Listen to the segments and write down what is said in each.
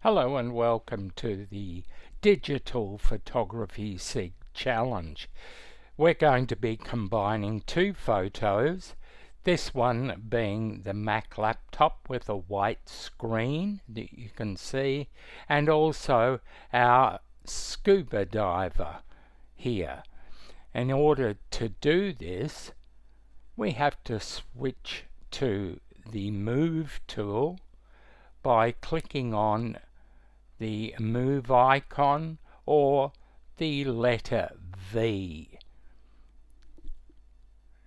Hello and welcome to the Digital Photography SIG Challenge. We're going to be combining two photos, this one being the Mac laptop with a white screen that you can see, and also our scuba diver here. In order to do this, we have to switch to the Move tool by clicking on the move icon or the letter V,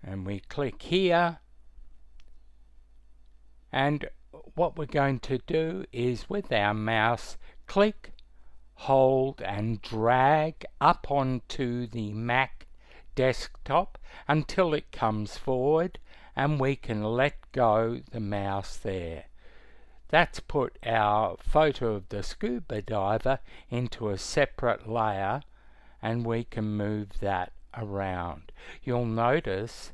and we click here, and what we're going to do is with our mouse click, hold and drag up onto the Mac desktop until it comes forward, and we can let go the mouse there. That's put our photo of the scuba diver into a separate layer, and we can move that around. You'll notice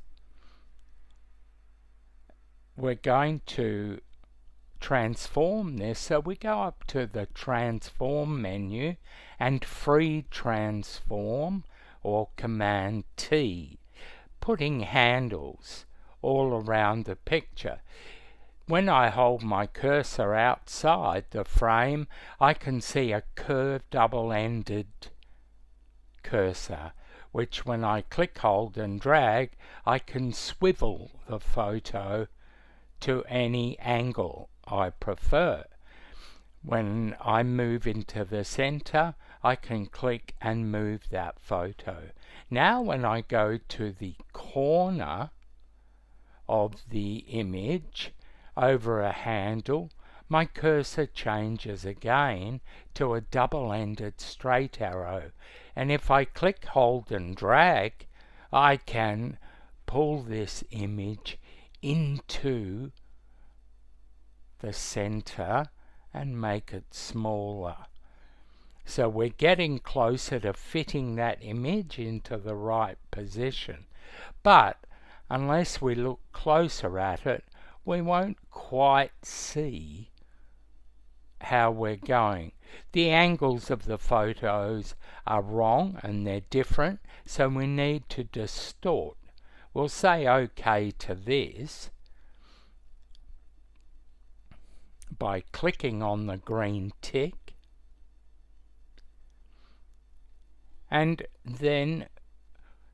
we're going to transform this, so we go up to the transform menu and free transform or Command T, putting handles all around the picture. When I hold my cursor outside the frame, I can see a curved double-ended cursor, which when I click, hold and drag, I can swivel the photo to any angle I prefer. When I move into the center, I can click and move that photo. Now when I go to the corner of the image, over a handle, my cursor changes again to a double-ended straight arrow, and if I click, hold and drag, I can pull this image into the center and make it smaller. So we're getting closer to fitting that image into the right position, but unless we look closer at it, we won't quite see how we're going. The angles of the photos are wrong and they're different, so we need to distort. We'll say OK to this by clicking on the green tick, and then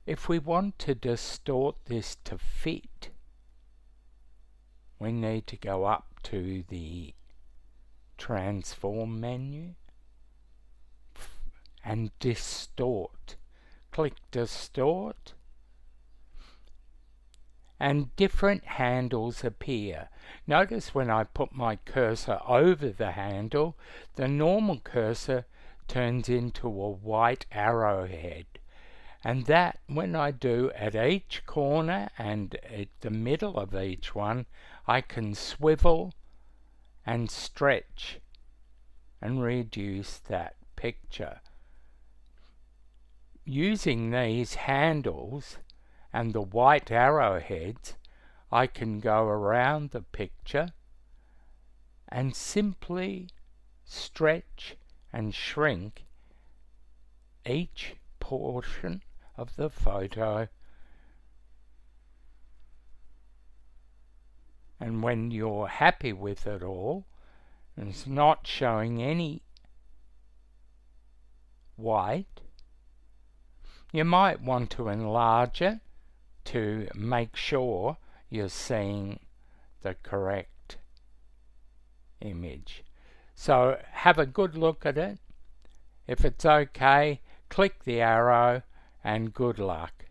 if we want to distort this to fit, we need to go up to the transform menu and distort. Click distort, and different handles appear. Notice when I put my cursor over the handle, the normal cursor turns into a white arrowhead. And that, when I do at each corner and at the middle of each one, I can swivel and stretch and reduce that picture. Using these handles and the white arrowheads, I can go around the picture and simply stretch and shrink each portion of the photo, and when you're happy with it all and it's not showing any white, you might want to enlarge it to make sure you're seeing the correct image. So have a good look at it. If it's okay, click the arrow, and good luck.